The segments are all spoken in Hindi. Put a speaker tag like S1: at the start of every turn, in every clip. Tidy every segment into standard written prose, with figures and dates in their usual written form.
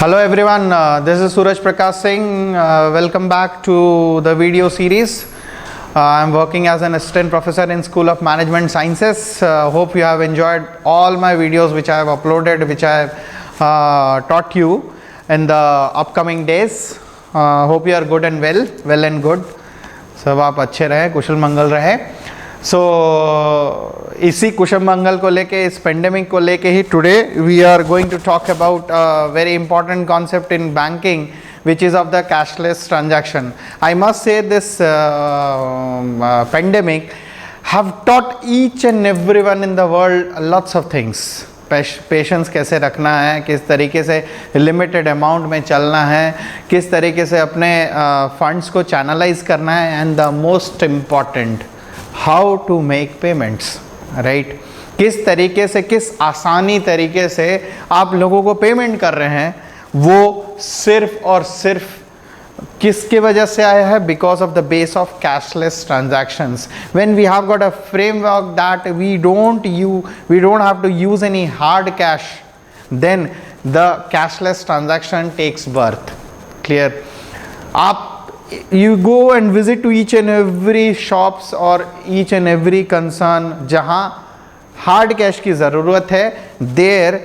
S1: Hello everyone, this is Suraj Prakash Singh. Welcome back to the video series. I'm working as an assistant professor in School of Management Sciences. Hope you have enjoyed all my videos which I have uploaded, which I have taught you in the upcoming days. Hope you are good and well and good. सब आप अच्छे रहे, कुशल मंगल रहे. सो इसी कुशल मंगल को लेके, इस पेंडेमिक को लेके ही today we are going to talk about very important concept in banking which is of the cashless transaction. I must say this pandemic have taught each and everyone in the world lots of things. Patience कैसे रखना है, किस तरीके से लिमिटेड अमाउंट में चलना है, किस तरीके से अपने फंड्स को चैनलाइज करना है, and the most important how to make payments, right. किस तरीके से, किस आसानी तरीके से आप लोगों को पेमेंट कर रहे हैं, वो सिर्फ और सिर्फ किसके वजह से आया है? Because of the base of cashless transactions. When we have got a framework that we don't have to use any hard cash, then the cashless transaction takes birth. Clear? आप you go and visit to each and every shops और each and every concern जहाँ hard cash की ज़रूरत है, there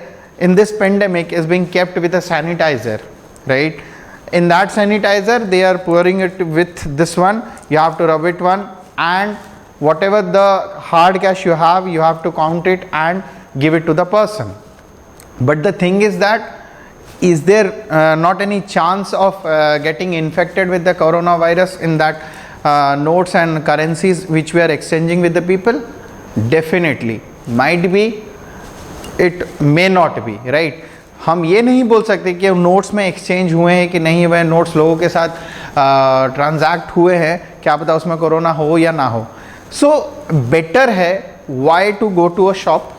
S1: in this pandemic is being kept with a sanitizer, right? In that sanitizer they are pouring it with this one, you have to rub it one, and whatever the hard cash you have to count it and give it to the person. But the thing is that, is there not any chance of getting infected with the coronavirus in that notes and currencies which we are exchanging with the people? Definitely. Might be, it may not be, right? हम ये नहीं बोल सकते कि नोट्स में एक्सचेंज हुए हैं कि नहीं हुए, नोट्स लोगों के साथ ट्रांजैक्ट हुए हैं, क्या पता उसमें कोरोना हो या ना हो. सो बेटर है, why to go to a shop?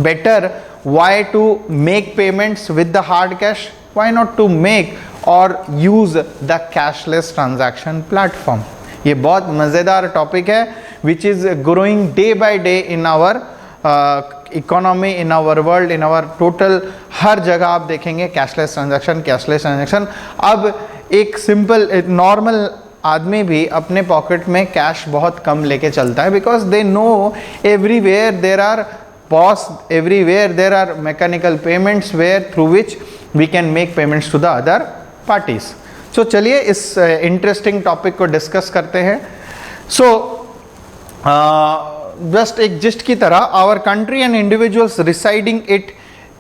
S1: Better, why to make payments with the hard cash? Why not to make or use the cashless transaction platform? ये बहुत मज़ेदार टॉपिक है which is growing day by day in our economy, in our world, in our total. हर जगह आप देखेंगे कैशलेस ट्रांजैक्शन. अब एक सिंपल नॉर्मल आदमी भी अपने पॉकेट में कैश बहुत कम लेके चलता है, because they know everywhere there are POS, everywhere there are mechanical payments where through which we can make payments to the other parties. So चलिए इस interesting topic को discuss करते हैं. So just एक gist की तरह, our country and individuals residing it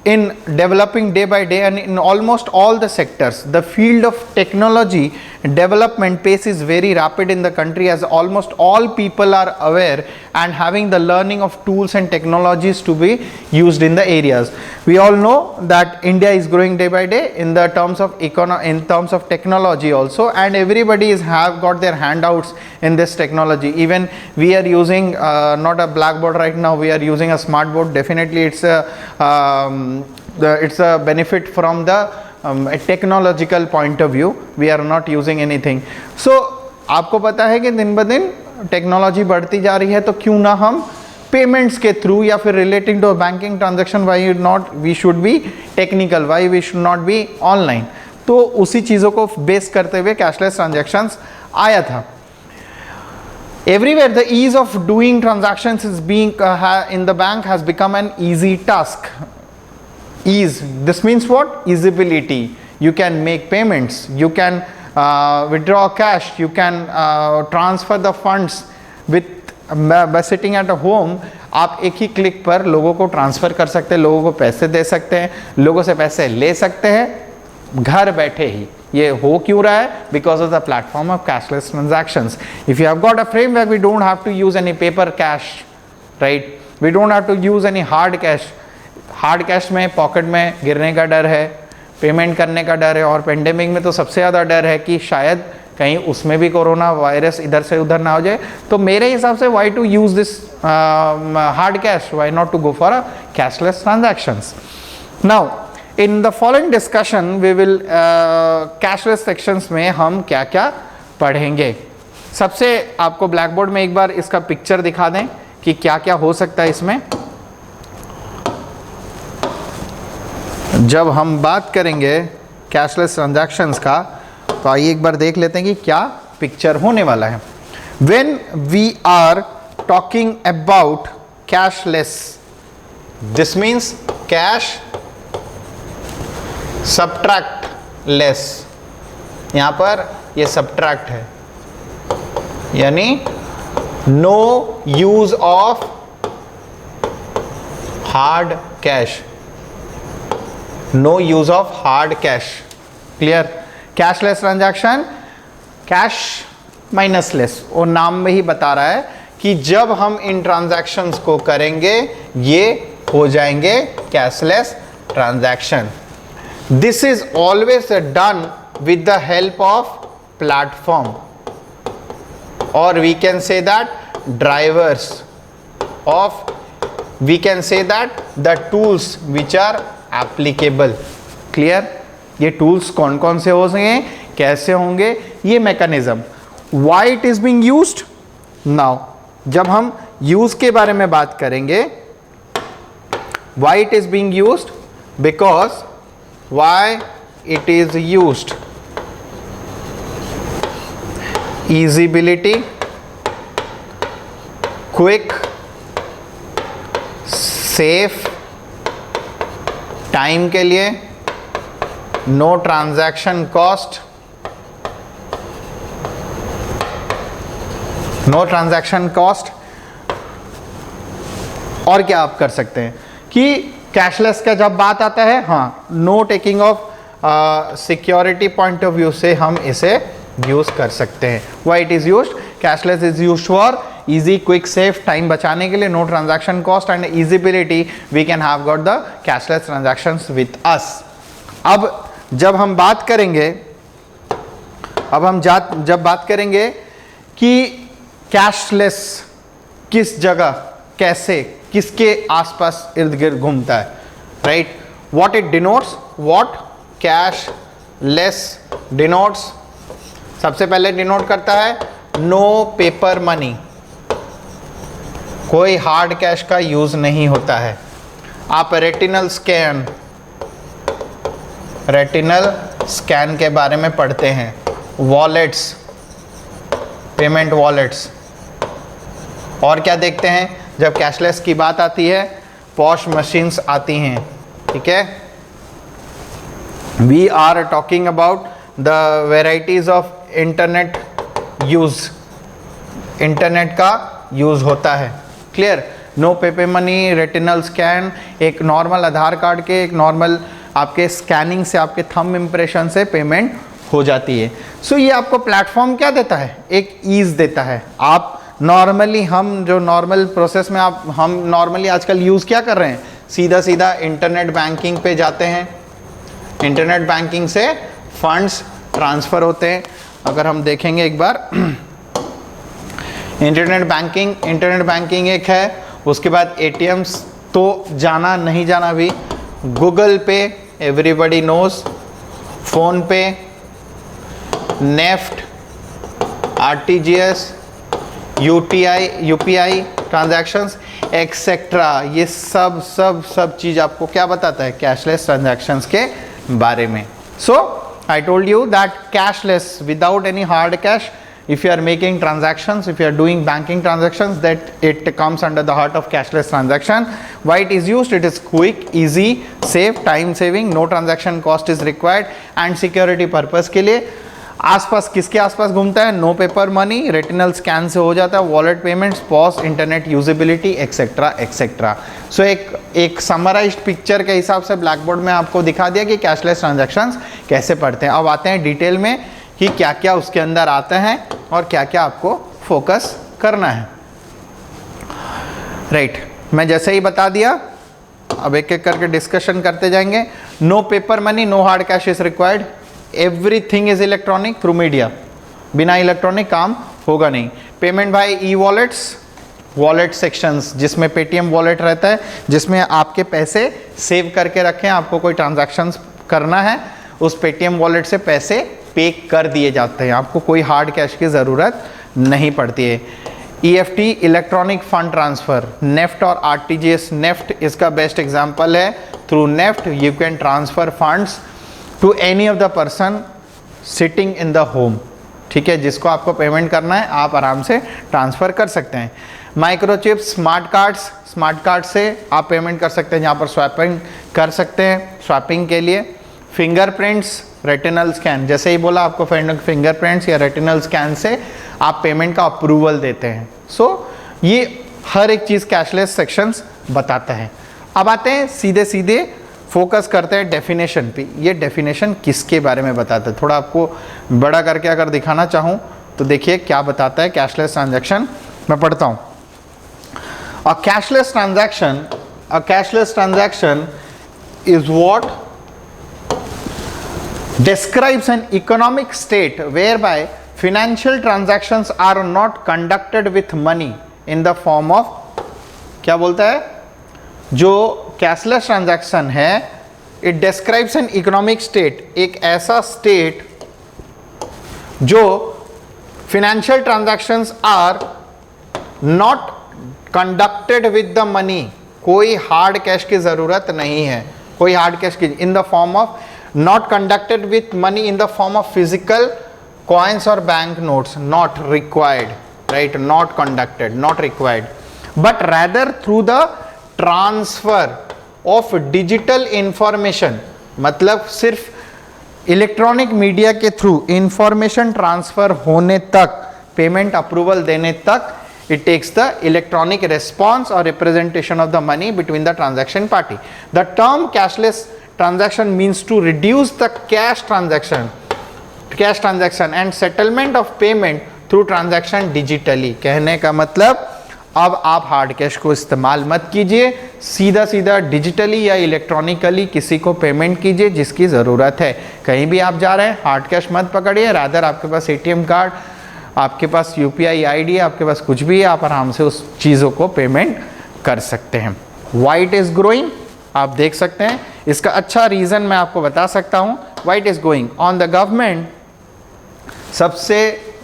S1: in developing day by day and in almost all the sectors, the field of technology development pace is very rapid in the country, as almost all people are aware and having the learning of tools and technologies to be used in the areas. We all know that India is growing day by day in the terms of in terms of technology also, and everybody have got their handouts in this technology. Even we are using not a blackboard right now, we are using a smart board. Definitely it's a benefit from the a technological point of view. We are not using anything. So आपको पता है कि दिन ब दिन टेक्नोलॉजी बढ़ती जा रही है, तो क्यों ना हम पेमेंट्स के थ्रू या फिर relating to banking transaction, why not we should be technical, why we should not be online. तो उसी चीज़ों को बेस करते हुए कैशलेस ट्रांजैक्शंस आया था. Everywhere the ease of doing transactions is being in the bank has become an easy task. Ease, this means what? Easyability. You can make payments, you can withdraw cash, you can transfer the funds with by sitting at a home. आप एक ही क्लिक पर लोगों को ट्रांसफ़र कर सकते हैं, लोगों को पैसे दे सकते हैं, लोगों से पैसे ले सकते हैं घर बैठे ही. ये हो क्यों रहा है? Because of the platform of cashless transactions. If you have got a framework, we don't have to use any paper cash, right? We don't have to use any hard cash. Hard cash में पॉकेट में गिरने का डर है, पेमेंट करने का डर है, और पेंडेमिक में तो सबसे ज़्यादा डर है कि शायद कहीं उसमें भी कोरोना वायरस इधर से उधर ना हो जाए. तो मेरे हिसाब से why to use this hard cash, why not to go for a cashless transactions. Now in the following discussion we will cashless sections में हम क्या क्या पढ़ेंगे. सबसे आपको ब्लैक बोर्ड में एक बार इसका पिक्चर दिखा दें कि क्या क्या हो सकता है इसमें. जब हम बात करेंगे कैशलेस ट्रांजैक्शंस का, तो आइए एक बार देख लेते हैं कि क्या पिक्चर होने वाला है। When we are talking about cashless, this means cash subtract less, यहां पर ये सब्ट्रैक्ट है, यानी no use of hard cash, no use of hard cash. Clear? Cashless transaction, cash minus less, वो नाम में ही बता रहा है कि जब हम इन ट्रांजैक्शंस को करेंगे ये हो जाएंगे cashless transaction. This is always done with the help of platform, और we can say that drivers of, we can say that the tools which are applicable। clear? ये tools कौन कौन से होंगे, कैसे होंगे, ये mechanism, why it is being used। now जब हम use के बारे में बात करेंगे, why it is being used, because why it is used, easyability, quick, safe, time के लिए, no transaction cost, no transaction cost. और क्या आप कर सकते हैं कि कैशलेस का जब बात आता है, हाँ, know taking of security point of view से हम इसे यूज कर सकते हैं। Why it is used, cashless is used for easy, quick, safe, time बचाने के लिए, no transaction cost and easyability, we can have got the cashless transactions with us। अब जब हम बात करेंगे, जब बात करेंगे कि कैशलेस किस जगह, कैसे, किसके आसपास इर्द गिर्द घूमता है, right? what it denotes, what cashless denotes, सबसे पहले डिनोट करता है नो पेपर मनी, कोई हार्ड कैश का यूज नहीं होता है। आप रेटिनल स्कैन के बारे में पढ़ते हैं, वॉलेट्स, पेमेंट वॉलेट्स, और क्या देखते हैं जब कैशलेस की बात आती है, पॉश मशीन्स आती हैं। ठीक है, we are talking about the varieties of internet use, internet का यूज होता है। Clear? No paper money, retinal scan, एक नॉर्मल आधार कार्ड के, एक नॉर्मल आपके स्कैनिंग से, आपके थंब इम्प्रेशन से पेमेंट हो जाती है। सो ये आपको प्लेटफॉर्म क्या देता है, एक ईज देता है। आप नॉर्मली, हम जो नॉर्मल प्रोसेस में हम नॉर्मली आजकल यूज़ क्या कर रहे हैं, सीधा सीधा इंटरनेट बैंकिंग पे जाते हैं, इंटरनेट बैंकिंग से फंड्स ट्रांसफ़र होते हैं। अगर हम देखेंगे एक बार, इंटरनेट बैंकिंग एक है, उसके बाद एटीएम्स तो जाना नहीं जाना भी, गूगल पे एवरीबडी नोज, फोन पे, NEFT, RTGS, UPI transactions etcetera, ये सब चीज़ आपको क्या बताता है, कैशलेस ट्रांजैक्शंस के बारे में। So I told you that cashless, without any hard cash, if you are making transactions, if you are doing banking transactions, that it comes under the heart of cashless transaction. Why it is used? It is quick, easy, safe, time saving, no transaction cost is required, and security purpose के लिए। आसपास किसके आसपास घूमता है, no paper money, retinal scan से हो जाता है, wallet payments, POS, internet usability etcetera etcetera. So एक समराइज्ड पिक्चर के हिसाब से ब्लैक बोर्ड में आपको दिखा दिया कि कैशलेस ट्रांजैक्शंस कैसे पढ़ते हैं। अब आते हैं डिटेल में कि क्या क्या उसके अंदर आता है और क्या क्या आपको फोकस करना है। राइट, मैं जैसे ही बता दिया, अब एक एक करके डिस्कशन करते जाएंगे। No paper money, no hard cash is required, everything is electronic through media, बिना इलेक्ट्रॉनिक काम होगा नहीं। Payment by e wallets, wallet sections जिसमें पेटीएम वॉलेट रहता है, जिसमें आपके पैसे सेव करके रखें, आपको कोई ट्रांजैक्शंस करना है, उस पेटीएम वॉलेट से पैसे पे कर दिए जाते हैं, आपको कोई हार्ड कैश की ज़रूरत नहीं पड़ती है। EFT, electronic fund transfer, NEFT और आरटीजीएस। नेफ्ट इसका बेस्ट एग्जांपल है, through NEFT you can transfer funds to any of the person sitting in the home, ठीक है, जिसको आपको पेमेंट करना है आप आराम से ट्रांसफ़र कर सकते हैं। माइक्रोचिप्स, स्मार्ट कार्ड से आप पेमेंट कर सकते हैं, जहाँ पर स्वैपिंग कर सकते हैं, स्वैपिंग के लिए। फिंगरप्रिंट्स, रेटिनल स्कैन, जैसे ही बोला आपको फिंगरप्रिंट्स या रेटिनल स्कैन से आप पेमेंट का अप्रूवल देते हैं। सो ये हर एक चीज़ कैशलेस सेक्शंस बताता है। अब आते हैं सीधे फोकस करते हैं डेफिनेशन पे। ये डेफिनेशन किसके बारे में बताता है, थोड़ा आपको बड़ा करके अगर दिखाना चाहूँ तो देखिए क्या बताता है कैशलेस ट्रांजैक्शन। मैं पढ़ता हूँ। अ cashless transaction is what describes an economic state whereby financial transactions are not conducted with money in the form of, क्या बोलता है, जो कैशलेस ट्रांजैक्शन है, it describes an economic state, एक ऐसा स्टेट जो financial transactions are not conducted with the money, कोई हार्ड कैश की जरूरत नहीं है, कोई हार्ड कैश की, in the form of, not conducted with money in the form of physical coins or bank notes, not required, right, not conducted, not required, but rather through the transfer of digital information, मतलब सिर्फ इलेक्ट्रॉनिक मीडिया के थ्रू इंफॉर्मेशन ट्रांसफर होने तक, पेमेंट अप्रूवल देने तक, it takes the electronic response or representation of the money between the transaction party. The term cashless transaction means to reduce the cash transaction and settlement of payment through transaction digitally. कहने का मतलब अब आप हार्ड कैश को इस्तेमाल मत कीजिए, सीधा डिजिटली या इलेक्ट्रॉनिकली किसी को पेमेंट कीजिए जिसकी ज़रूरत है। कहीं भी आप जा रहे हैं हार्ड कैश मत पकड़िए, रादर आपके पास ATM कार्ड, आपके पास UPI ID, आपके पास कुछ भी है, आप आराम से उस चीज़ों को पेमेंट कर सकते हैं। वाइट इज ग्रोइंग, आप देख सकते हैं, इसका अच्छा रीज़न मैं आपको बता सकता हूँ। White is going on the government, सबसे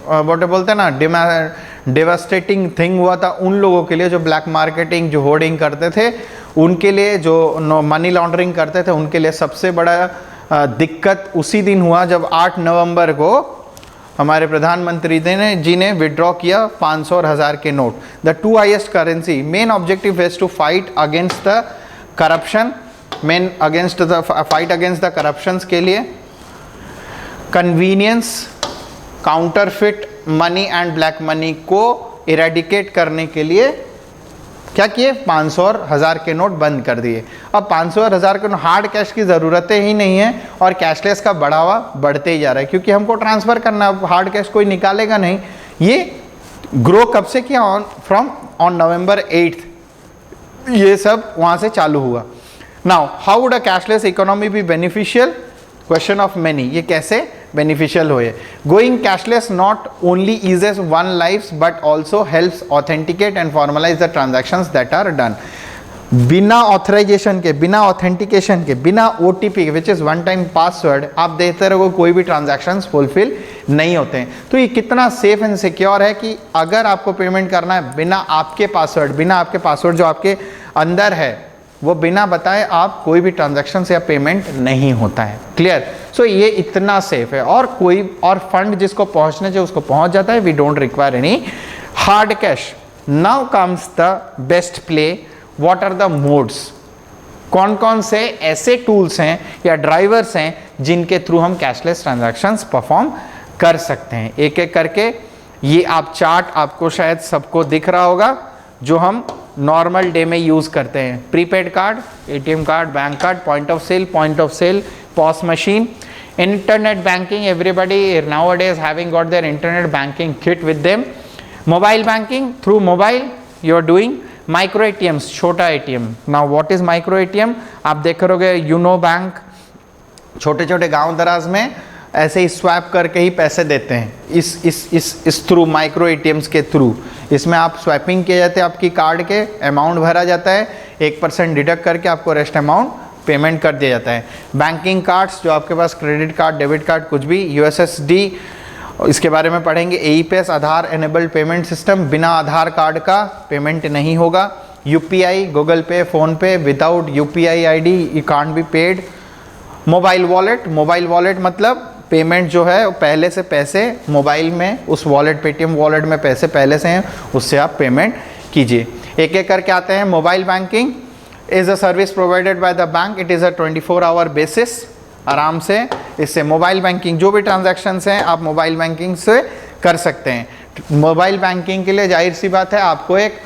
S1: बोलते हैं ना डिवास्टेटिंग थिंग हुआ था उन लोगों के लिए जो ब्लैक मार्केटिंग, जो होर्डिंग करते थे, उनके लिए, जो मनी लॉन्ड्रिंग करते थे, उनके लिए सबसे बड़ा दिक्कत उसी दिन हुआ जब 8 नवंबर को हमारे प्रधानमंत्री जी ने विड्रॉ किया 500 और 1000 के note. The two highest currency, main objective is to fight against the corruption, fight against the corruptions के लिए, convenience, counterfeit money and black money को इरेडिकेट करने के लिए क्या किए, 500 और 1000 के नोट बंद कर दिए। अब 500 और 1000 के हार्ड कैश की ज़रूरतें ही नहीं है और कैशलेस का बढ़ावा बढ़ते ही जा रहा है, क्योंकि हमको ट्रांसफ़र करना, हार्ड कैश कोई निकालेगा नहीं। ये ग्रो कब से किया, ऑन नवंबर 8, ये सब वहाँ से चालू हुआ। Now how would a cashless economy be beneficial, question of many, ये कैसे बेनिफिशियल हुए। Going cashless not only eases one life but also helps authenticate and formalise the transactions that are done. बिना ऑथराइजेशन के, बिना ऑथेंटिकेशन के, बिना OTP which is one time password आप देते रहो, कोई भी ट्रांजैक्शंस फुलफिल नहीं होते हैं। तो ये कितना सेफ एंड सिक्योर है कि अगर आपको पेमेंट करना है बिना आपके पासवर्ड जो आपके अंदर है वो बिना बताए आप कोई भी ट्रांजैक्शन या पेमेंट नहीं होता है। क्लियर? सो ये इतना सेफ है और कोई और फंड जिसको पहुंचने चाहिए उसको पहुंच जाता है। We don't require any hard cash. Now comes the best play, what are the modes, कौन कौन से ऐसे टूल्स हैं या ड्राइवर्स हैं जिनके थ्रू हम कैशलेस ट्रांजैक्शंस परफॉर्म कर सकते हैं। एक एक करके ये आप चार्ट आपको शायद सबको दिख रहा होगा जो हम नॉर्मल डे में यूज़ करते हैं। Prepaid card, ATM card, bank card, point of sale, POS machine, internet banking, everybody nowadays having got their internet banking kit with them, mobile banking, through mobile you are doing, micro ATMs, छोटा ATM। Now what is micro ATM, आप देख रहोगे यूनो बैंक छोटे छोटे गांव दराज में ऐसे ही स्वैप करके ही पैसे देते हैं इस थ्रू, माइक्रो ATMs के थ्रू। इसमें आप स्वैपिंग किए जाते हैं, आपकी कार्ड के अमाउंट भरा जाता है, 1% डिडक्ट करके आपको रेस्ट अमाउंट पेमेंट कर दिया जाता है। बैंकिंग कार्ड्स, जो आपके पास क्रेडिट कार्ड, डेबिट कार्ड, कुछ भी, USSD, इसके बारे में पढ़ेंगे। AEPS, आधार एनेबल्ड पेमेंट सिस्टम, बिना आधार कार्ड का पेमेंट नहीं होगा। UPI, गूगल पे, फ़ोन पे, without UPI ID you can't be paid. Mobile wallet मतलब पेमेंट जो है पहले से पैसे मोबाइल में उस वॉलेट, पेटीएम वॉलेट में पैसे पहले से हैं, उससे आप पेमेंट कीजिए। एक एक करके आते हैं। Mobile banking is a service provided by the bank, it is a 24 hour basis. आराम से इससे मोबाइल बैंकिंग जो भी ट्रांजैक्शंस हैं आप मोबाइल बैंकिंग से कर सकते हैं। मोबाइल बैंकिंग के लिए जाहिर सी बात है आपको एक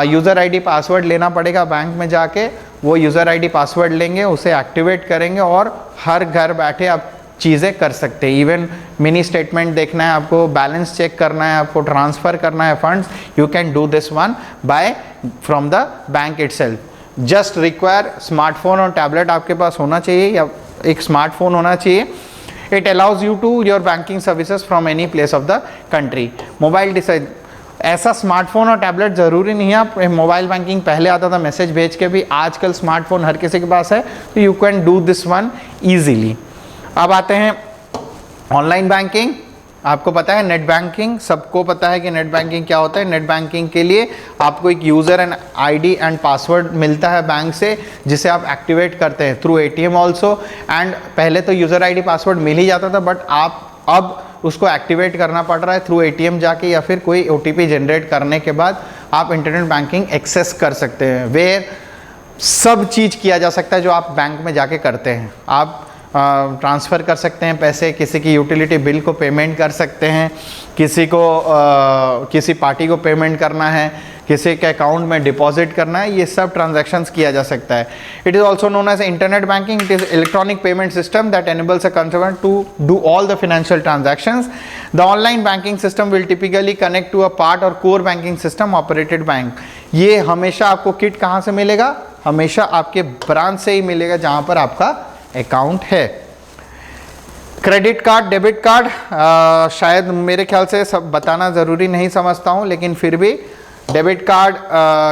S1: यूज़र आईडी पासवर्ड लेना पड़ेगा। बैंक में जाके वो यूज़र आईडी पासवर्ड लेंगे, उसे एक्टिवेट करेंगे और हर घर बैठे आप चीज़ें कर सकते हैं। इवन मिनी स्टेटमेंट देखना है आपको, बैलेंस चेक करना है आपको, ट्रांसफ़र करना है funds, you can do this one by from the bank itself. Just require smartphone और टैबलेट आपके पास होना चाहिए या एक स्मार्टफोन होना चाहिए। It allows you to your banking services from any place of the country. Mobile decide ऐसा स्मार्टफोन और टैबलेट ज़रूरी नहीं है। आप मोबाइल बैंकिंग पहले आता था मैसेज भेज के भी, आजकल स्मार्टफोन हर किसी के पास है, तो you can do this one easily. अब आते हैं ऑनलाइन बैंकिंग। आपको पता है नेट बैंकिंग, सबको पता है कि नेट बैंकिंग क्या होता है। नेट बैंकिंग के लिए आपको एक user and ID and password मिलता है बैंक से, जिसे आप एक्टिवेट करते हैं थ्रू एटीएम ऑल्सो। एंड पहले तो यूज़र आईडी पासवर्ड मिल ही जाता था, बट आप अब उसको एक्टिवेट करना पड़ रहा है थ्रू एटीएम जाके, या फिर कोई ओटीपी जनरेट करने के बाद आप इंटरनेट बैंकिंग एक्सेस कर सकते हैं, वेयर सब चीज़ किया जा सकता है जो आप बैंक में जाके करते हैं। आप ट्रांसफ़र कर सकते हैं पैसे, किसी की यूटिलिटी बिल को पेमेंट कर सकते हैं, किसी को किसी पार्टी को पेमेंट करना है, किसी के अकाउंट में डिपॉजिट करना है, ये सब ट्रांजैक्शंस किया जा सकता है। It is also known as internet banking. It is electronic payment system that enables a consumer to do all the financial transactions. The online banking system will typically connect to a part or core banking system operated bank. ये हमेशा आपको किट कहाँ से मिलेगा? हमेशा आपके ब्रांच से ही मिलेगा जहाँ पर आपका अकाउंट है। क्रेडिट कार्ड, डेबिट कार्ड, शायद मेरे ख्याल से सब बताना ज़रूरी नहीं समझता हूँ, लेकिन फिर भी डेबिट कार्ड,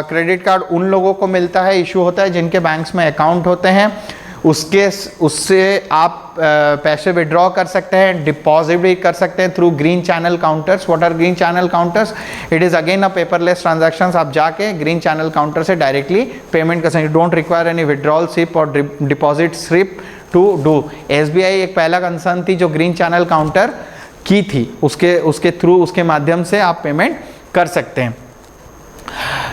S1: क्रेडिट कार्ड उन लोगों को मिलता है, इशू होता है जिनके बैंक्स में अकाउंट होते हैं। उससे आप पैसे विड्रॉ कर सकते हैं, डिपॉजिट भी कर सकते हैं through green channel counters. What are green channel counters? It is again a paperless transactions. आप जाके ग्रीन चैनल काउंटर से डायरेक्टली पेमेंट कर सकते हैं। Don't require any withdrawal slip और deposit slip to do. SBI एक पहला कंसर्न थी जो ग्रीन चैनल काउंटर की थी, उसके थ्रू, उसके माध्यम से आप पेमेंट कर सकते हैं।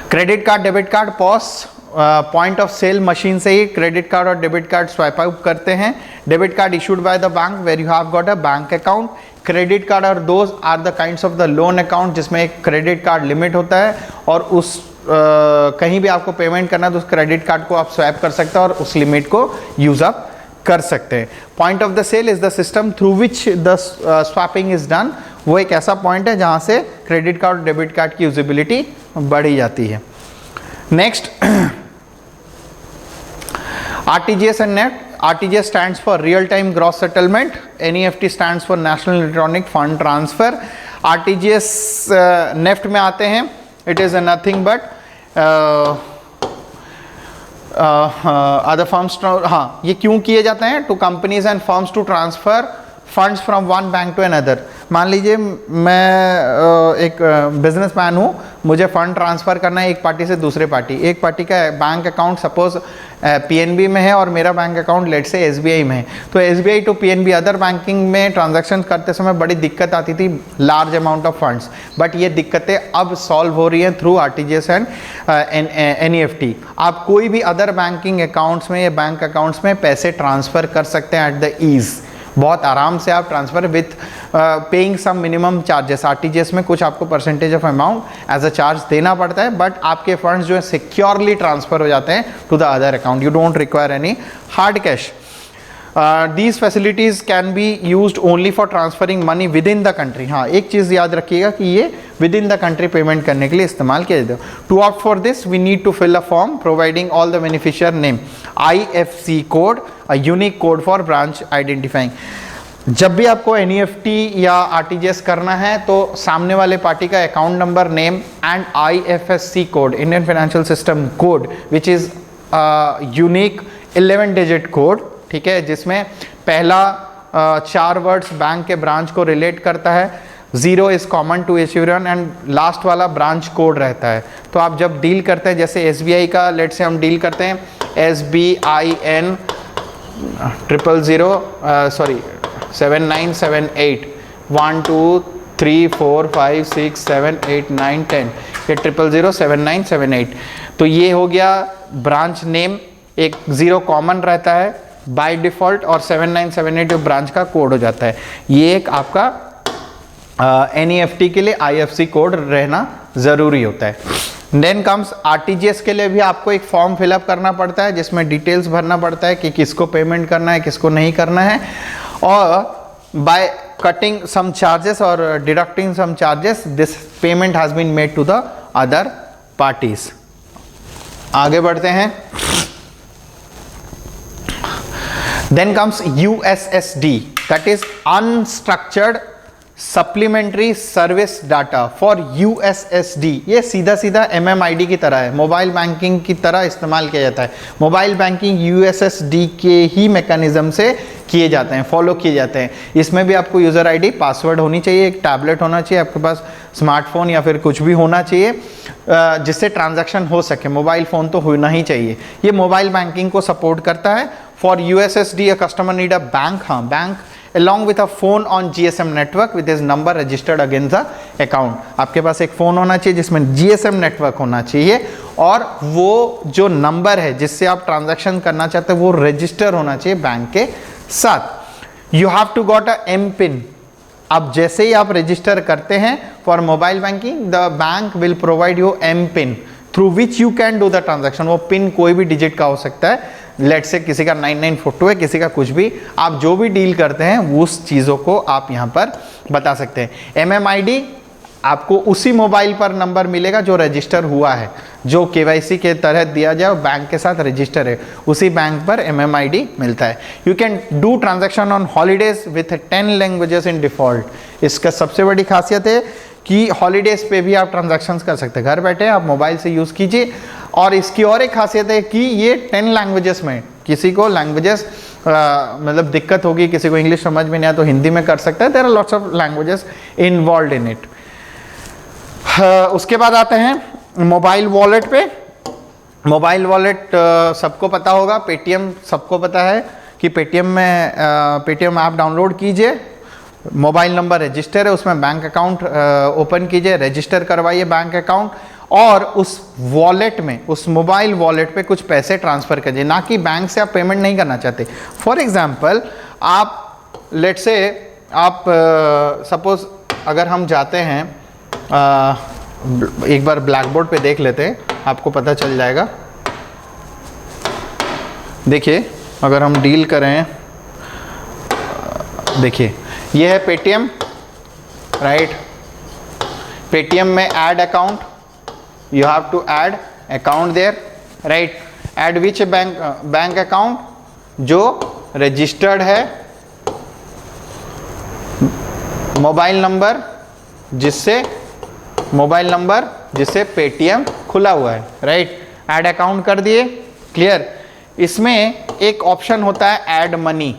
S1: Credit card, debit card, POS point of sale machine से ही क्रेडिट कार्ड और डेबिट कार्ड स्वाइप आउट करते हैं। Debit card issued by the bank where you have got a bank account. Credit card और those are the kinds of the loan account, जिसमें एक क्रेडिट कार्ड लिमिट होता है और उस कहीं भी आपको पेमेंट करना है तो उस क्रेडिट कार्ड को आप स्वैप कर सकते हैं और उस लिमिट को यूज अप कर सकते हैं। Point of the sale is the system through which the swapping is done. वो एक ऐसा पॉइंट है जहाँ से क्रेडिट कार्ड और डेबिट कार्ड की यूजिबिलिटी बढ़ी जाती है। Next, RTGS and NEFT. RTGS stands for Real Time Gross Settlement. NEFT stands for National Electronic Fund Transfer. RTGS NEFT में आते हैं. It is nothing but other firms. हाँ, ये क्यों किए जाते हैं? To companies and firms to transfer funds from one bank to another. मान लीजिए मैं एक बिजनेसमैन हूँ, मुझे फ़ंड ट्रांसफ़र करना है एक पार्टी से दूसरे पार्टी। एक पार्टी का बैंक अकाउंट सपोज पीएनबी में है और मेरा bank account let's say SBI में है, तो SBI to PNB other banking में ट्रांजैक्शन करते समय बड़ी दिक्कत आती थी, large amount of funds. But ये दिक्कतें अब सॉल्व हो रही हैं थ्रू आरटीजीएस एंड एनईएफटी। आप कोई भी अदर बैंकिंग अकाउंट्स में या बैंक अकाउंट्स में पैसे ट्रांसफ़र कर सकते हैं एट द ईज़। बहुत आराम से आप transfer with paying some minimum charges. RTGS में कुछ आपको percentage of amount as a charge देना पड़ता है, बट आपके फंड्स जो है सिक्योरली ट्रांसफ़र हो जाते हैं to the other account. You don't require any hard cash. These facilities can be used only for transferring money within the country. हाँ, एक चीज़ याद रखिएगा कि ये within the country पेमेंट करने के लिए इस्तेमाल किया जाता है। To opt for this, we need to fill a form providing all the beneficiary name, IFC code, a unique code for branch identifying. जब भी आपको NEFT या RTGS करना है तो सामने वाले पार्टी का account number, name and IFSC code, Indian financial system code, which is unique 11 digit code, ठीक है, जिसमें पहला 4 वर्ड्स बैंक के ब्रांच को रिलेट करता है, 0 is common to everyone and last वाला ब्रांच कोड रहता है। तो आप जब डील करते हैं, जैसे SBI का लेट से हम डील करते हैं SBIN 7978 1 2 3 4 5 6 7 8 9 10, ये 0007978। तो ये हो गया ब्रांच नेम, एक 0 कॉमन रहता है बाय डिफ़ॉल्ट और 7978 जो ब्रांच का कोड हो जाता है। ये एक आपका NEFT के लिए IFSC कोड रहना ज़रूरी होता है। देन कम्स RTGS के लिए भी आपको एक फॉर्म फिलअप करना पड़ता है जिसमें डिटेल्स भरना पड़ता है कि किसको पेमेंट करना है, किसको नहीं करना है, और bye cutting some charges or deducting some charges, this payment has been made to the other parties. आगे बढ़ते हैं। Then comes USSD, that is unstructured supplementary service data for USSD। ये सीधा सीधा MMID की तरह है, मोबाइल बैंकिंग की तरह इस्तेमाल किया जाता है। मोबाइल बैंकिंग USSD के ही मैकेनिज्म से किए जाते हैं, फॉलो किए जाते हैं। इसमें भी आपको यूज़र आईडी, पासवर्ड होनी चाहिए, एक टैबलेट होना चाहिए, आपके पास स्मार्टफोन या फिर कुछ भी होना चाहिए जिससे ट्रांजैक्शन हो सके। मोबाइल फ़ोन तो होना ही चाहिए। ये मोबाइल बैंकिंग को सपोर्ट करता है। For USSD a customer need a bank, हाँ bank along with a phone on GSM network with his number registered against the account। आपके पास एक फ़ोन होना चाहिए जिसमें GSM नेटवर्क होना चाहिए और वो जो नंबर है जिससे आप ट्रांजैक्शन करना चाहते हैं वो रजिस्टर होना चाहिए बैंक के साथ। You have to got a MPIN। अब जैसे ही आप रजिस्टर करते हैं for mobile banking, the bank will provide you MPIN through which you can do the transaction. वो पिन कोई भी डिजिट का हो सकता है, लेट से किसी का 9942 है, किसी का कुछ भी। आप जो भी डील करते हैं उस चीज़ों को आप यहाँ पर बता सकते हैं। MMID आपको उसी मोबाइल पर नंबर मिलेगा जो रजिस्टर हुआ है, जो KYC के तहत दिया जाए, बैंक के साथ रजिस्टर है, उसी बैंक पर MMID मिलता है। You can do transaction on holidays with 10 languages in default. इसका सबसे बड़ी खासियत है कि हॉलीडेज़ पे भी आप ट्रांजैक्शंस कर सकते हैं, घर बैठे आप मोबाइल से यूज़ कीजिए। और इसकी और एक खासियत है कि ये 10 लैंग्वेजेस में, किसी को लैंग्वेजेस मतलब दिक्कत होगी, किसी को इंग्लिश समझ में नहीं आया तो हिंदी में कर सकता है। There are lots of languages involve in it. उसके बाद आते हैं मोबाइल वॉलेट पे। मोबाइल वॉलेट सबको पता होगा, पेटीएम सबको पता है कि पेटीएम में पेटीएम ऐप डाउनलोड कीजिए, मोबाइल नंबर रजिस्टर है, उसमें बैंक अकाउंट ओपन कीजिए, रजिस्टर करवाइए बैंक अकाउंट, और उस वॉलेट में, उस मोबाइल वॉलेट पे कुछ पैसे ट्रांसफ़र कीजिए। ना कि बैंक से आप पेमेंट नहीं करना चाहते। फॉर एग्जांपल आप लेट से आप सपोज अगर हम जाते हैं, एक बार ब्लैक बोर्ड पे देख लेते हैं, आपको पता चल जाएगा। देखिए अगर हम डील करें, देखिए ये है पेटीएम, राइट। पेटीएम में add account, you have to add account there, right? Add which bank account? जो registered है, मोबाइल नंबर जिससे पेटीएम खुला हुआ है, राइट। ऐड अकाउंट कर दिए, क्लियर। इसमें एक ऑप्शन होता है ऐड मनी।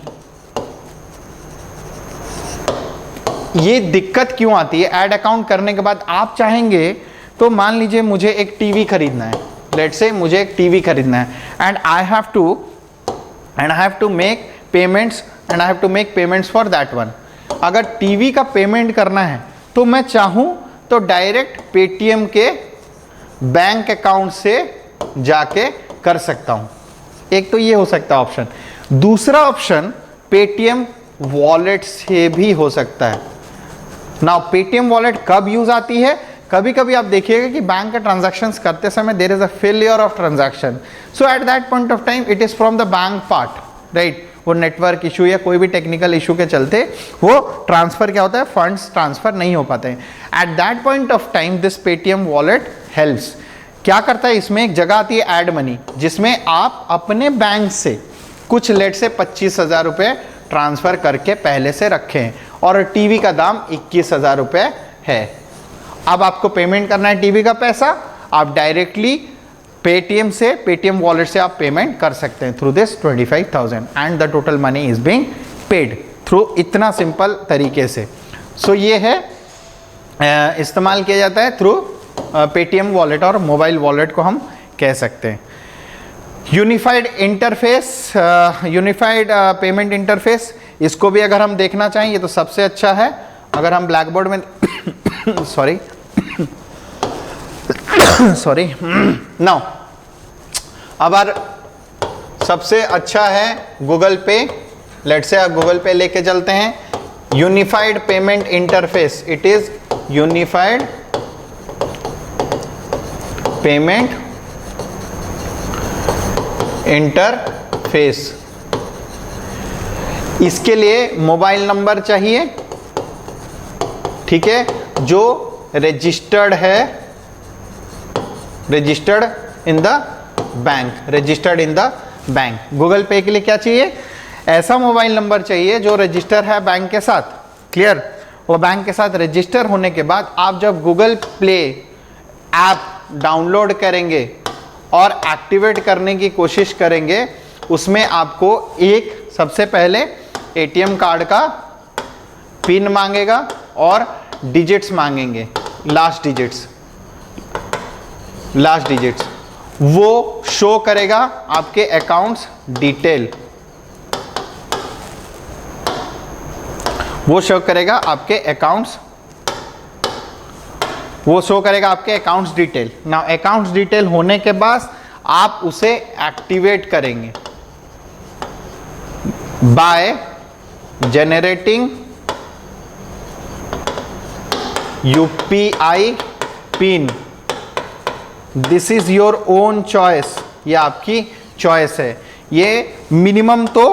S1: ये दिक्कत क्यों आती है? ऐड अकाउंट करने के बाद आप चाहेंगे तो मान लीजिए मुझे एक टीवी खरीदना है, लेट से मुझे एक टीवी खरीदना है, and I have to make payments for that one. अगर टीवी का पेमेंट करना है तो मैं चाहूँ तो डायरेक्ट पेटीएम के बैंक अकाउंट से जाके कर सकता हूँ। एक तो ये हो सकता है ऑप्शन। दूसरा ऑप्शन पेटीएम वॉलेट से भी हो सकता है। नाउ पेटीएम वॉलेट कब यूज आती है? कभी कभी आप देखिएगा कि बैंक का ट्रांजैक्शंस करते समय there is a failure of transaction, so at that point of time it is from the bank part, right. वो नेटवर्क इशू या कोई भी टेक्निकल इशू के चलते वो ट्रांसफर क्या होता है, फंड्स ट्रांसफर नहीं हो पाते हैं। Eight that point of time this Paytm wallet helps. क्या करता है, इसमें एक जगह आती है ऐड मनी, जिसमें आप अपने बैंक से कुछ लेट से 25,000 रुपये ट्रांसफर करके पहले से रखें और टीवी का दाम 21,000 रुपये है। अब आपको पेमेंट करना है टीवी का पैसा, आप डायरेक्टली पेटीएम से, पेटीएम वॉलेट से आप पेमेंट कर सकते हैं through this 25,000 and the total money is being paid through इतना सिंपल तरीके से। सो ये है इस्तेमाल किया जाता है थ्रू पेटीएम वॉलेट और मोबाइल वॉलेट को हम कह सकते हैं। Unified interface, unified payment interface, इसको भी अगर हम देखना चाहें ये तो सबसे अच्छा है। अगर हम ब्लैक बोर्ड में सॉरी सॉरी नाउ, अब सबसे अच्छा है गूगल पे। लेट्स से आप गूगल पे लेके चलते हैं। Unified payment interface, it is unified payment interface. इसके लिए मोबाइल नंबर चाहिए, ठीक है, जो रजिस्टर्ड है, registered in the bank, registered in the bank. Google पे के लिए क्या चाहिए? ऐसा मोबाइल नंबर चाहिए जो रजिस्टर है बैंक के साथ, क्लियर। और बैंक के साथ रजिस्टर होने के बाद आप जब गूगल प्ले ऐप डाउनलोड करेंगे और एक्टिवेट करने की कोशिश करेंगे, उसमें आपको एक सबसे पहले एटीएम कार्ड का पिन मांगेगा और डिजिट्स मांगेंगे, लास्ट डिजिट्स वो शो करेगा आपके अकाउंट्स डिटेल, वो शो करेगा आपके accounts detail. Now accounts detail होने के बाद आप उसे एक्टिवेट करेंगे by generating UPI pin. This is your own choice, ये आपकी चॉइस है। ये मिनिमम तो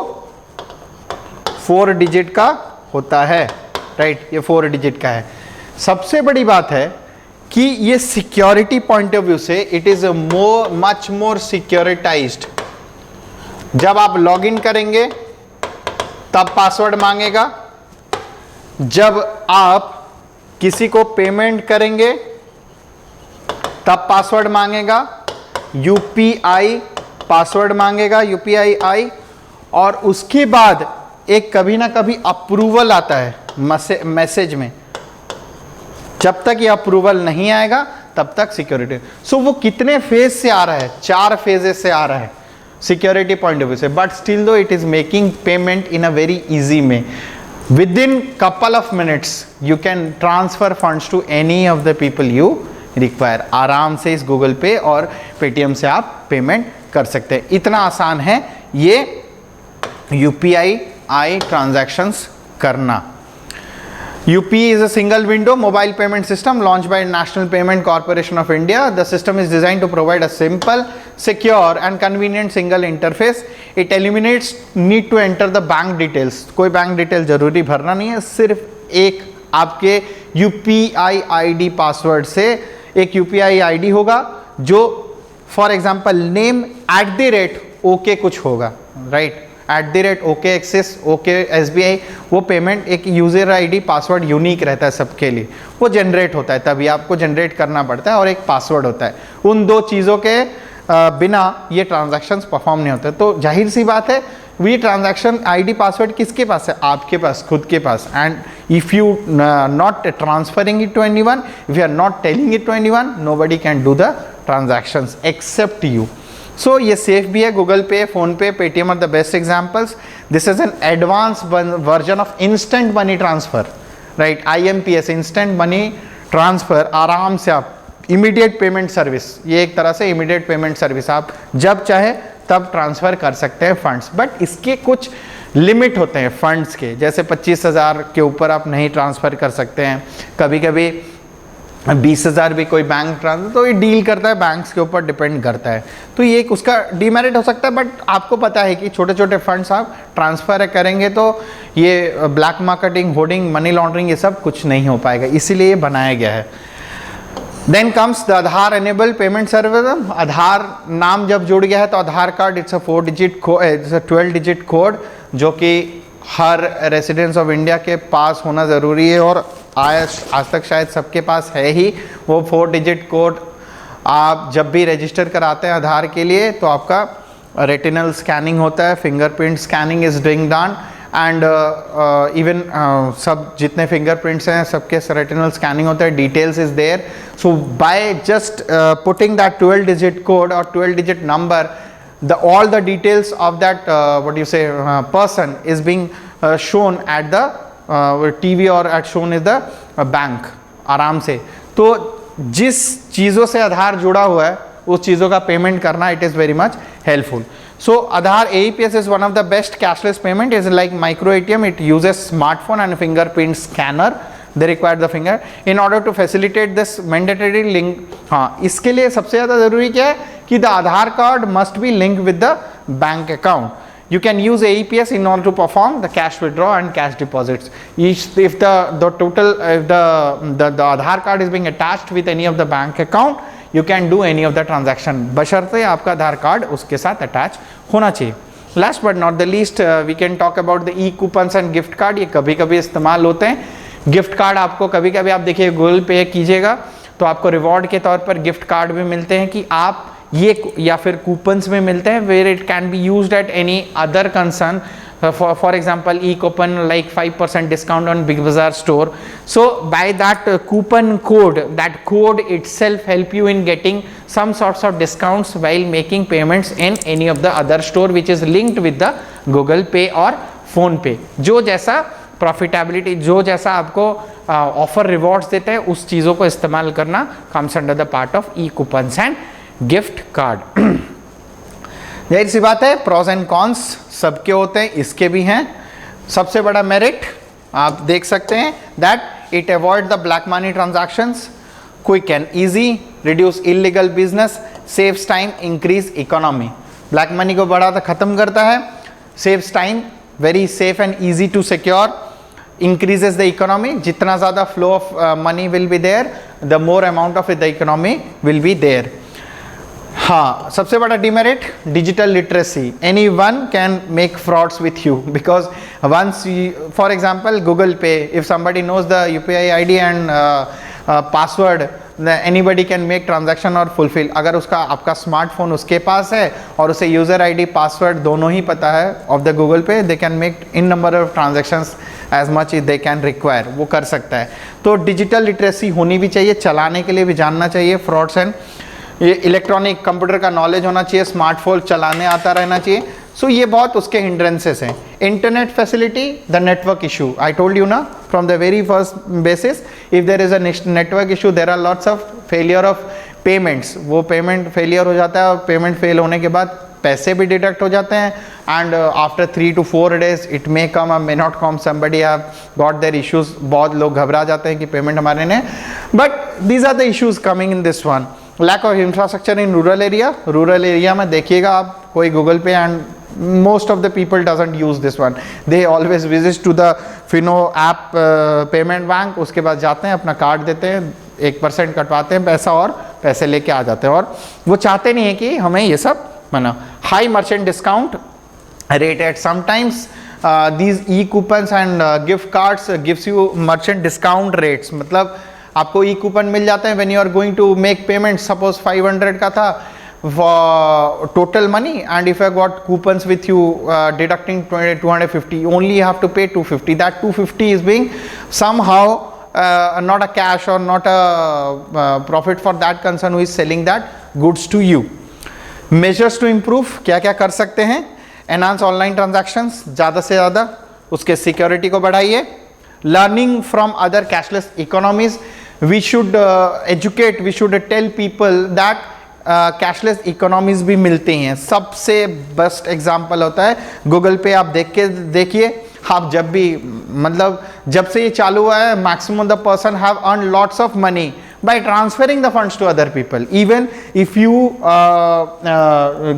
S1: 4 डिजिट का होता है, राइट, ये 4 डिजिट का है। सबसे बड़ी बात है कि ये सिक्योरिटी पॉइंट ऑफ व्यू से इट इज मच मोर सिक्योरिटाइज्ड। जब आप लॉगिन करेंगे तब पासवर्ड मांगेगा, जब आप किसी को पेमेंट करेंगे तब पासवर्ड मांगेगा, यूपीआई पासवर्ड मांगेगा, यूपीआई, और उसके बाद एक कभी ना कभी अप्रूवल आता है मैसेज में। जब तक ये अप्रूवल नहीं आएगा तब तक सिक्योरिटी। सो वो कितने फेज से आ रहा है? 4 फेजेस से आ रहा है सिक्योरिटी पॉइंट ऑफ व्यू से, but still though it is making payment in a very easy में। Within couple of minutes you can transfer funds to any of the people you require. आराम से इस गूगल पे और पेटीएम से आप पेमेंट कर सकते हैं। इतना आसान है ये यूपीआई ट्रांजैक्शंस करना। UPI is a single window mobile payment system launched by National Payment Corporation of India. The system is designed to provide a simple, secure and convenient single interface. It eliminates need to enter the bank details. कोई बैंक डिटेल जरूरी भरना नहीं है, सिर्फ एक आपके UPI ID पासवर्ड से एक UPI ID होगा जो फॉर एग्जाम्पल नेम @OK कुछ होगा, right, @OK axis, OK SBI। वो पेमेंट एक यूजर आईडी पासवर्ड यूनिक रहता है सबके लिए, वो जनरेट होता है, तभी आपको जनरेट करना पड़ता है, और एक पासवर्ड होता है। उन 2 चीज़ों के बिना ये ट्रांजैक्शंस परफॉर्म नहीं होते। तो जाहिर सी बात है ये ट्रांजैक्शन आईडी पासवर्ड किसके पास है? आपके पास, खुद के पास। And if you not transferring it to anyone, if you are not telling it to anyone, nobody can do the transactions except you. So ये सेफ भी है। Google Pay, PhonePe, Paytm are the best examples. This is an advance version of instant money transfer, right, IMPS, instant money transfer. आराम से आप इमीडिएट पेमेंट सर्विस, ये एक तरह से इमीडिएट पेमेंट सर्विस, आप जब चाहे तब ट्रांसफर कर सकते हैं फंड्स। बट इसके कुछ लिमिट होते हैं फंड्स के, जैसे 25,000 के ऊपर आप नहीं ट्रांसफर कर सकते हैं। कभी कभी 20,000 भी कोई बैंक ट्रांसफर, तो ये डील करता है, बैंक्स के ऊपर डिपेंड करता है, तो ये एक उसका डीमेरिट हो सकता है। बट आपको पता है कि छोटे छोटे फंड्स आप ट्रांसफर करेंगे तो ये black marketing, hoarding, money laundering, ये सब कुछ नहीं हो पाएगा, इसीलिए ये बनाया गया है। Then comes the Aadhaar enable payment service. Aadhaar नाम जब जुड़ गया है तो Aadhaar card, it's a 4 digit code, it's a 12 digit code, जो कि हर रेसिडेंट्स ऑफ इंडिया के पास होना ज़रूरी है, और आज तक शायद सबके पास है ही वो 4 डिजिट कोड। आप जब भी रजिस्टर कराते हैं आधार के लिए तो आपका रेटिनल स्कैनिंग होता है, fingerprint scanning is doing done, and even सब जितने फिंगरप्रिंट्स हैं सबके रेटिनल स्कैनिंग होता है, details is there. So by just putting that 12 digit code और 12 digit number, all the details of that what you say person is being shown at the TV or at shown in the bank आराम से। तो जिस चीज़ों से आधार जुड़ा हुआ है उस चीज़ों का पेमेंट करना it is very much helpful. So Aadhaar AEPS is one of the best cashless payment. Is like micro ATM. It uses smartphone and fingerprint scanner. They require the finger in order to facilitate this mandatory link. हाँ, इसके लिए सबसे ज़्यादा ज़रूरी क्या है कि the Aadhaar card must be linked with the bank account. You can use AEPS in order to perform the cash withdrawal and cash deposits. If the total if the Aadhaar card is being attached with any of the bank account, you can do any of the transaction बशर्ते आपका आधार कार्ड उसके साथ अटैच होना चाहिए। Last but not the least we can talk about the e coupons and gift card. ये कभी कभी इस्तेमाल होते हैं। गिफ्ट कार्ड आपको कभी कभी आप देखिए गूगल पे कीजिएगा तो आपको रिवॉर्ड के तौर पर गिफ्ट कार्ड भी मिलते हैं कि आप ये या फिर कूपन्स में मिलते हैं where it can be used at any other concern. For example, e-coupon like 5% discount on Big Bazaar store. So by that coupon code, that code itself help you in getting some sorts of discounts while making payments in any of the other store which is linked with the Google Pay or Phone Pay. जो जैसा प्रॉफिटेबिलिटी जो जैसा आपको ऑफर रिवॉर्ड्स देते हैं उस चीज़ों को इस्तेमाल करना comes under the part of e-coupons and gift card. जाहिर सी बात है प्रॉस एंड कॉन्स सबके होते हैं, इसके भी हैं। सबसे बड़ा मेरिट आप देख सकते हैं that it avoid the black money transactions, quick and easy, reduce illegal business, saves time, increase economy. Black money को बड़ा ख़त्म करता है, saves time, very safe and easy to secure, increases the economy. जितना ज़्यादा flow of money will be there the more amount of the economy will be there. हाँ, सबसे बड़ा demerit digital literacy. Any one can make frauds with you because once for example Google pay if somebody knows the UPI ID and password anybody can make transaction और फुलफिल। अगर उसका आपका स्मार्टफोन उसके पास है और उसे यूज़र ID पासवर्ड दोनों ही पता है of the Google pay, they can make in number of transactions as much they can require, वो कर सकता है। तो डिजिटल लिटरेसी होनी भी चाहिए, चलाने के लिए भी जानना चाहिए फ्रॉड्स एंड ये इलेक्ट्रॉनिक कंप्यूटर का नॉलेज होना चाहिए, स्मार्टफोन चलाने आता रहना चाहिए। सो ये बहुत उसके हिंड्रेंसेस हैं। Internet facility, the network issue, I told you ना from the very first basis, if there is a network issue there are lots of failure of payments. वो पेमेंट फेलियर हो जाता है और पेमेंट फेल होने के बाद पैसे भी डिडक्ट हो जाते हैं and after 3 to 4 days it may come may not come, somebody have got there issues. बहुत लोग घबरा जाते हैं कि पेमेंट हमारे ने, but these are the issues coming in this one. Lack of infrastructure in rural area. Rural area में देखिएगा आप कोई Google pay and most of the people doesn't use this one, they always visit to the Fino app payment bank, उसके बाद जाते हैं अपना कार्ड देते हैं, 1% कटवाते हैं पैसा और पैसे लेके आ जाते हैं। और वो चाहते नहीं है कि हमें ये सब मना। High merchant discount rate at sometimes these e-coupons and gift cards gives you merchant discount rates। मतलब आपको ई कूपन मिल जाते हैं when you are going to make payment. Suppose 500 का था total money and if I got coupons with you deducting 250, only you have to pay 250। That 250 is being somehow not a cash or not a profit for that concern who is selling that goods to you। measures to improve, क्या क्या कर सकते हैं? एनहांस ऑनलाइन ट्रांजैक्शंस, ज़्यादा से ज़्यादा उसके सिक्योरिटी को बढ़ाइए। Learning from other cashless economies, we should educate, we should tell people that cashless economies भी मिलती हैं। सबसे बेस्ट एग्जांपल होता है गूगल पे। आप देखिए आप जब भी मतलब जब से ये चालू हुआ है maximum the person have earn lots of money by transferring the funds to other people। even if you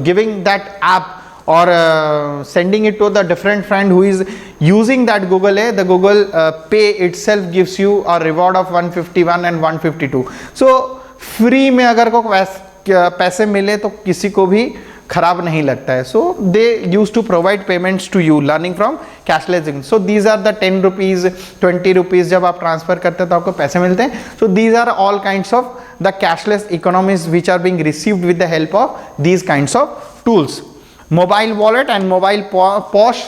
S1: giving that app or sending it to the different friend who is using that Google Pay, the Google Pay itself gives you a reward of 151 and 152। so free में अगर को पैसे मिले तो किसी को भी खराब नहीं लगता है। So they use to provide payments to you learning from cashless. So these are the 10 rupees 20 rupees जब आप ट्रांसफर करते हैं तो आपको पैसे मिलते हैं। So these are all kinds of the cashless economies which are being received with the help of these kinds of tools. Mobile wallet and mobile POS,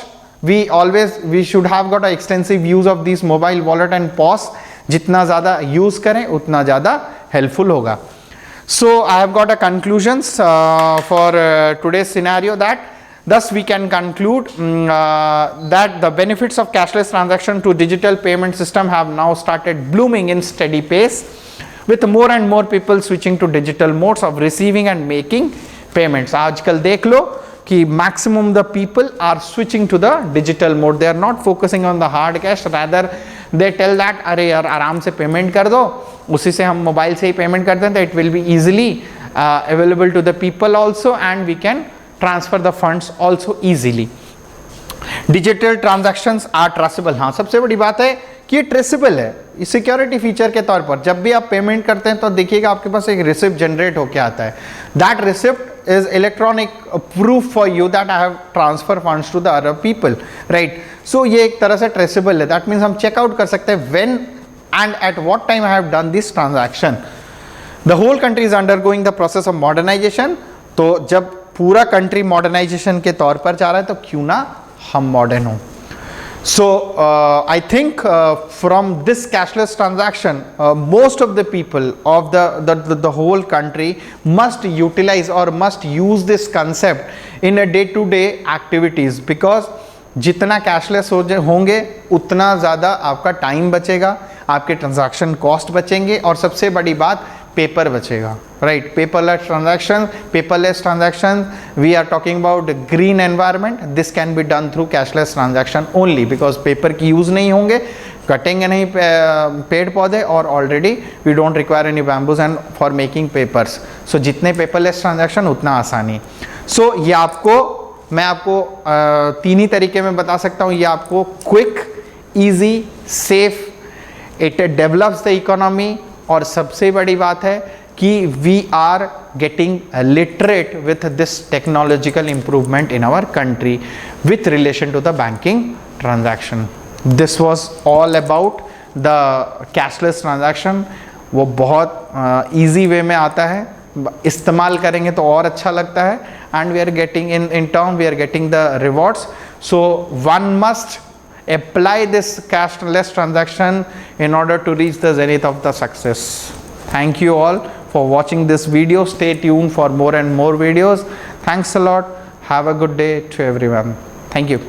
S1: we should have got a extensive use of this mobile wallet and POS. जितना ज़्यादा यूज करें उतना ज़्यादा हेल्पफुल होगा। So I have got a conclusions for today's scenario, that thus we can conclude that the benefits of cashless transaction to digital payment system have now started blooming in steady pace, with more and more people switching to digital modes of receiving and making payments. आजकल देख लो कि maximum the people are switching to the digital mode. They are not focusing on the hard cash, rather they tell that अरे यार आराम से पेमेंट कर दो, उसी से हम मोबाइल से ही पेमेंट करते हैं, तो it will be easily available to the people also, and we can transfer the funds also easily. Digital transactions are traceable. हाँ, सबसे बड़ी बात है कि ये ट्रेसेबल है. सिक्योरिटी फीचर के तौर पर जब भी आप पेमेंट करते हैं तो देखिएगा आपके पास एक रिसिप्ट जनरेट होके आता है. That receipt is electronic proof for you that I have transfer funds to the other people, right. So ये एक तरह से ट्रेसेबल है. दैट मीन्स हम चेकआउट कर सकते हैं when and at what time I have done this transaction. The whole country is undergoing the process of modernisation. तो जब पूरा कंट्री मॉडर्नाइजेशन के तौर पर जा रहा है तो क्यों ना हम मॉडर्न हो. So I think from this cashless transaction, most of the people of the whole country must utilize or must use this concept in a day-to-day activities, because जितना कैशलेस होंगे उतना ज़्यादा आपका टाइम बचेगा, आपके ट्रांजैक्शन कॉस्ट बचेंगे, और सबसे बड़ी बात पेपर बचेगा, right. Paperless transaction we are talking about green environment. This can be done through cashless transaction only, because paper की यूज़ नहीं होंगे, कटेंगे नहीं पेड़ पौधे, और already we don't require any bamboos and for making papers. So जितने पेपरलेस ट्रांजैक्शन उतना आसानी. सो ये आपको मैं आपको तीन ही तरीके में बता सकता हूँ. ये आपको quick, easy, safe, it develops the economy, और सबसे बड़ी बात है कि we are getting literate with this technological improvement in our country with relation to the banking transaction. This was all about the cashless transaction. वो बहुत ईजी वे में आता है, इस्तेमाल करेंगे तो और अच्छा लगता है, and we are getting in term we are getting the rewards. So one must apply this cashless transaction in order to reach the zenith of the success. Thank you all for watching this video. Stay tuned for more and more videos. Thanks a lot. Have a good day to everyone. Thank you.